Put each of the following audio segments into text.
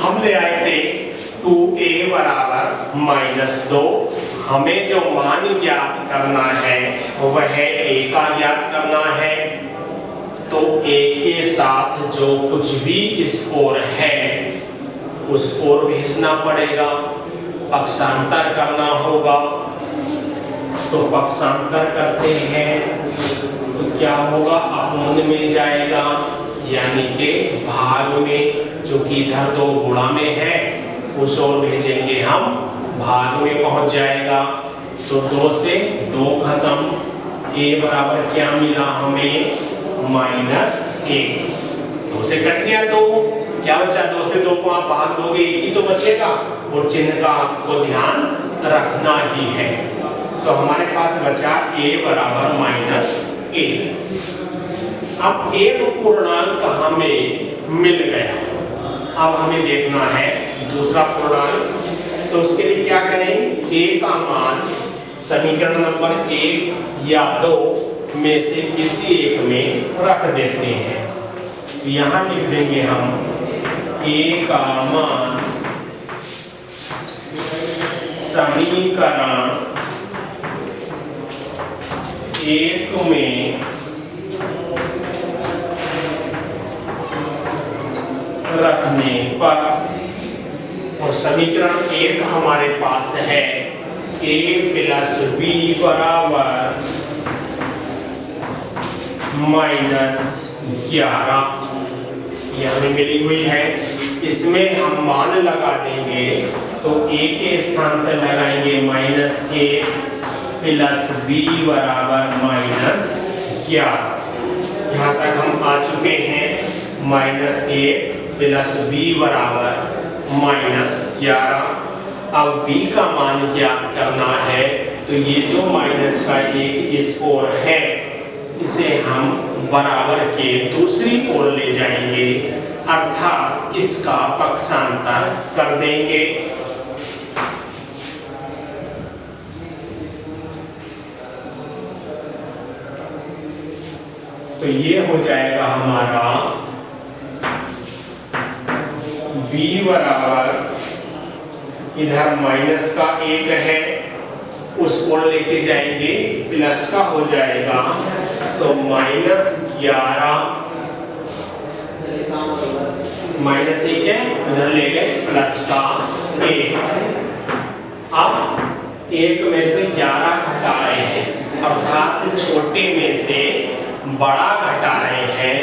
हम ले आए थे 2a बराबर -2। हमें जो मान ज्ञात करना है वह a का ज्ञात करना है। तो a के साथ जो कुछ भी स्कोर है उसको भेजना पड़ेगा, पक्षांतर करना होगा। तो पक्षांतर करते हैं तो क्या होगा, अपूर्ण में जाएगा, यानी कि भाग में, जो कि इधर 2 गुणा में है उस ओर भेजेंगे हम, भाग में पहुंच जाएगा। तो 2 से 2 खत्म, a बराबर क्या मिला हमें, -1। 2 से कट गया 2, क्या बचा, 2 से 2 को आप भाग दोगे 1 ही तो बचेगा, और चिन्ह का आपको ध्यान रखना ही है। तो हमारे पास बचा a बराबर -1। अब एक पूर्णांक हमें मिल गया। अब हमें देखना है दूसरा पूर्णांक। तो उसके लिए क्या करें, a का मान समीकरण नंबर 1 या 2 में से किसी एक में रख देते हैं। तो यहाँ लिख देंगे हम a का मान समीकरण 1 में रखने पर, और समीकरण 1 हमारे पास है a + b बराबर -11। ये हमें मिली हुई है। इसमें हम मान लगा देंगे तो a के स्थान पर लगाएंगे -1 + b बराबर -11। यहाँ तक हम आ चुके हैं, -1 + b बराबर -11। अब b का मान ज्ञात करना है। तो ये जो माइनस का एक स्कोर है इसे हम बराबर के दूसरी ओर ले जाएंगे, अर्थात इसका पक्षांतर कर देंगे। तो ये हो जाएगा हमारा b बराबर, इधर माइनस का 1 है उस ओर लेके जाएंगे, प्लस का हो जाएगा तो -11, -1 है उधर ले गए, प्लस का 1। अब 1 में से 11 घटा रहे हैं, अर्थात छोटे में से बड़ा घटा रहे हैं,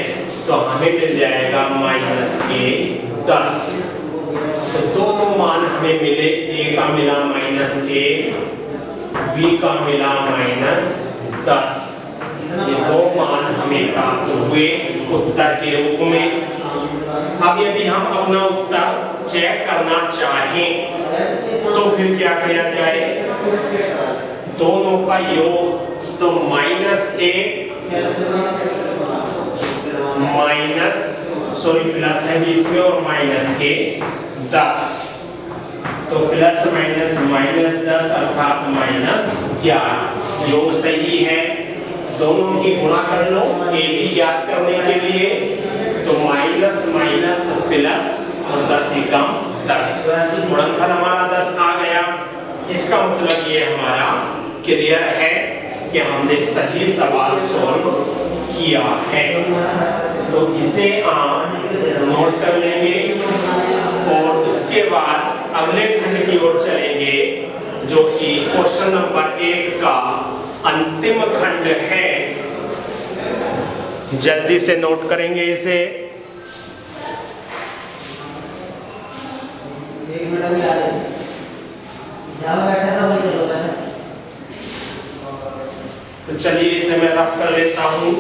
तो हमें मिल जाएगा -10। तो दोनों मान हमें मिले, a का मिला -1, b का मिला -10। ये 2 मान हमें प्राप्त हुए उत्तर के रूप में। अब यदि हम अपना उत्तर चेक करना चाहें तो फिर क्या किया जाए, दोनों का योग, तो प्लस है बीच में और माइनस के 10, तो +- अर्थात -11। योग सही है, दोनों की गुणा कर लो a b ज्ञात करने के लिए। तो माइनस प्लस और 10 एकम 10, गुणनफल हमारा 10 आ गया। इसका मतलब ये हमारा क्लियर है कि हमने सही सवाल सॉल्व किया है। तो इसे आप नोट कर लेंगे और इसके बाद अगले खंड की ओर चलेंगे, जो कि क्वेश्चन नंबर 1 का अंतिम खंड है। जल्दी से नोट करेंगे इसे। तो चलिए इसे मैं रफ कर लेता हूँ।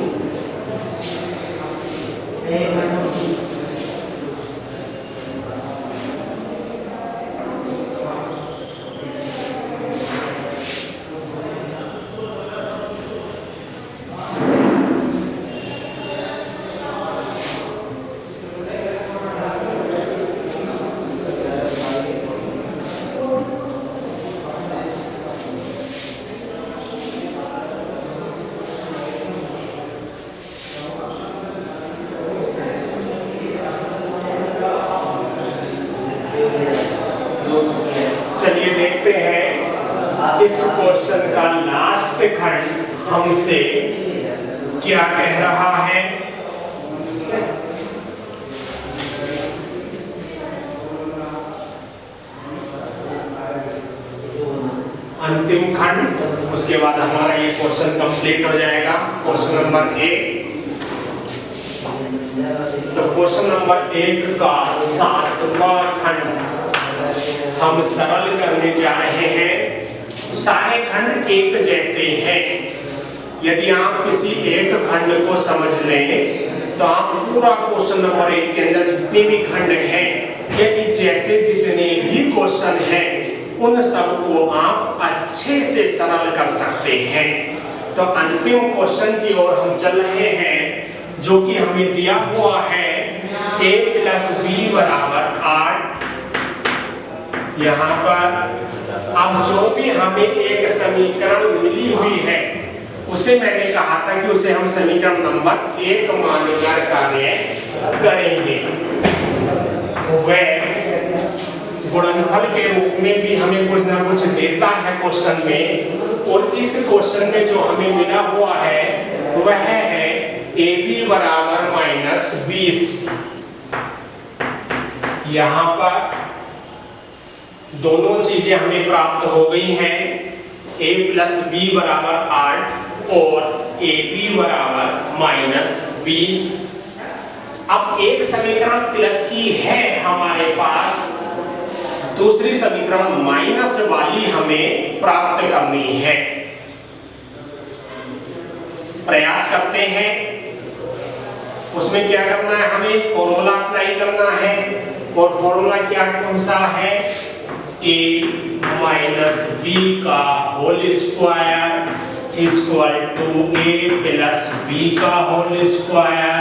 इस क्वेश्चन का लास्ट खंड हमसे क्या कह रहा है? अंतिम खंड, उसके बाद हमारा ये क्वेश्चन कंप्लीट हो जाएगा। Question number 1। तो क्वेश्चन नंबर 1 का 7वां खंड हम सरल करने जा रहे हैं। सारे खंड एक जैसे हैं। यदि आप किसी एक खंड को समझ लें तो आप पूरा क्वेश्चन नंबर 1 के अंदर जितने भी खंड हैं, यदि जैसे जितने भी क्वेश्चन हैं, उन सबको आप अच्छे से सरल कर सकते हैं। तो अंतिम क्वेश्चन की ओर हम चल रहे हैं, जो कि हमें दिया हुआ है a + b = 8। यहाँ पर अब जो भी हमें एक समीकरण मिली हुई है, उसे मैंने कहा था कि उसे हम समीकरण नंबर 1 मानकर कार्य करेंगे। वह गुणनफल के रूप में भी हमें कुछ ना कुछ देता है क्वेश्चन में, और इस क्वेश्चन में जो हमें मिला हुआ है वह है AB = -20। यहाँ पर दोनों चीजें हमें प्राप्त हो गई हैं, a + b = 8 और AB = -20। अब एक समीकरण प्लस की है हमारे पास, दूसरी समीकरण माइनस वाली हमें प्राप्त करनी है। प्रयास करते हैं। उसमें क्या करना है? हमें फॉर्मूला अप्लाई करना है, और फॉर्मूला क्या कौन सा है? a - b का whole square equal to a + b का होल स्क्वायर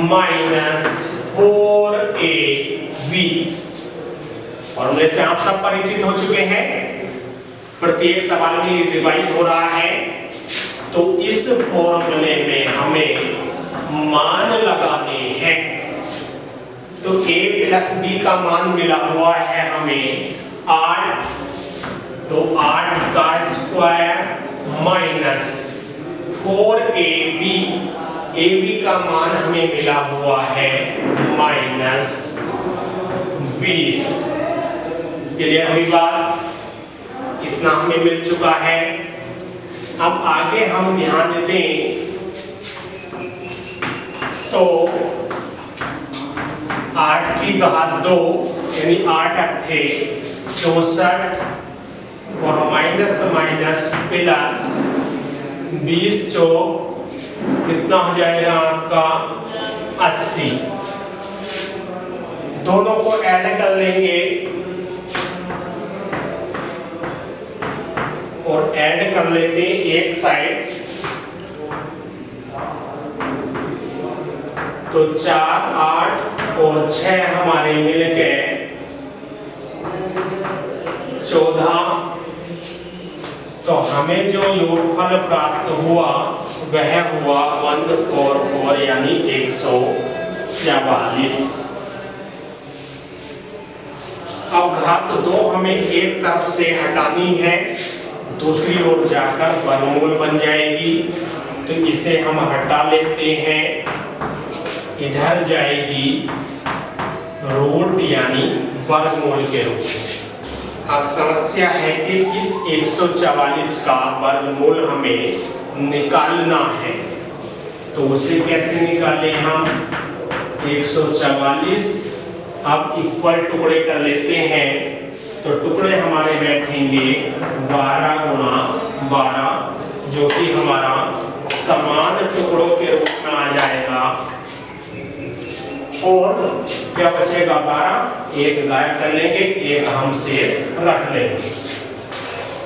-4ab। फॉर्मूले से आप सब परिचित हो चुके हैं, प्रत्येक सवाल में रिवाइज हो रहा है। तो इस फॉर्मूले में हमें मान लगाने हैं। तो a + b का मान मिला हुआ है हमें 8, तो 8 का स्क्वायर -4ab। ab का मान हमें मिला हुआ है -20। क्लियर हुई बात? इतना हमें मिल चुका है। अब आगे हम ध्यान दें तो 8 की घात 2 यानी 8 × 8 = 64, और माइनस माइनस प्लस 20 चौक कितना हो जाएगा आपका? 80। दोनों को ऐड कर लेंगे और ऐड कर लेते हैं एक साइड, तो 4, 8 और 6 हमारे मिल गए 14। तो हमें जो योगफल प्राप्त हुआ वह हुआ 144 यानी 144। अब घात 2 हमें एक तरफ से हटानी है, दूसरी ओर जाकर वर्गमूल बन जाएगी। तो इसे हम हटा लेते हैं, इधर जाएगी रूट यानी वर्गमूल के रूप में। अब समस्या है कि इस 144 का वर्गमूल हमें निकालना है, तो उसे कैसे निकालें हम? 144 अब इक्वल टुकड़े कर लेते हैं, तो टुकड़े हमारे बैठेंगे 12 × 12, जो कि हमारा समान टुकड़ों के रूप में आ जाएगा। और क्या बचेगा? 12, एक गायब कर लेंगे, एक हम शेष रख लेंगे।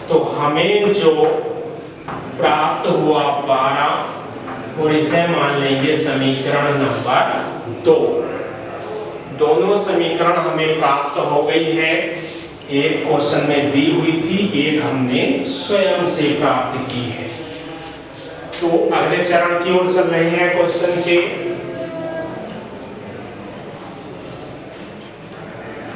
तो हमें जो प्राप्त हुआ 12, और इसे मान लेंगे समीकरण नंबर 2। दोनों समीकरण हमें प्राप्त हो गई है। एक क्वेश्चन में दी हुई थी, एक हमने स्वयं से प्राप्त की है। तो अगले चरण की ओर चल रहे हैं क्वेश्चन के।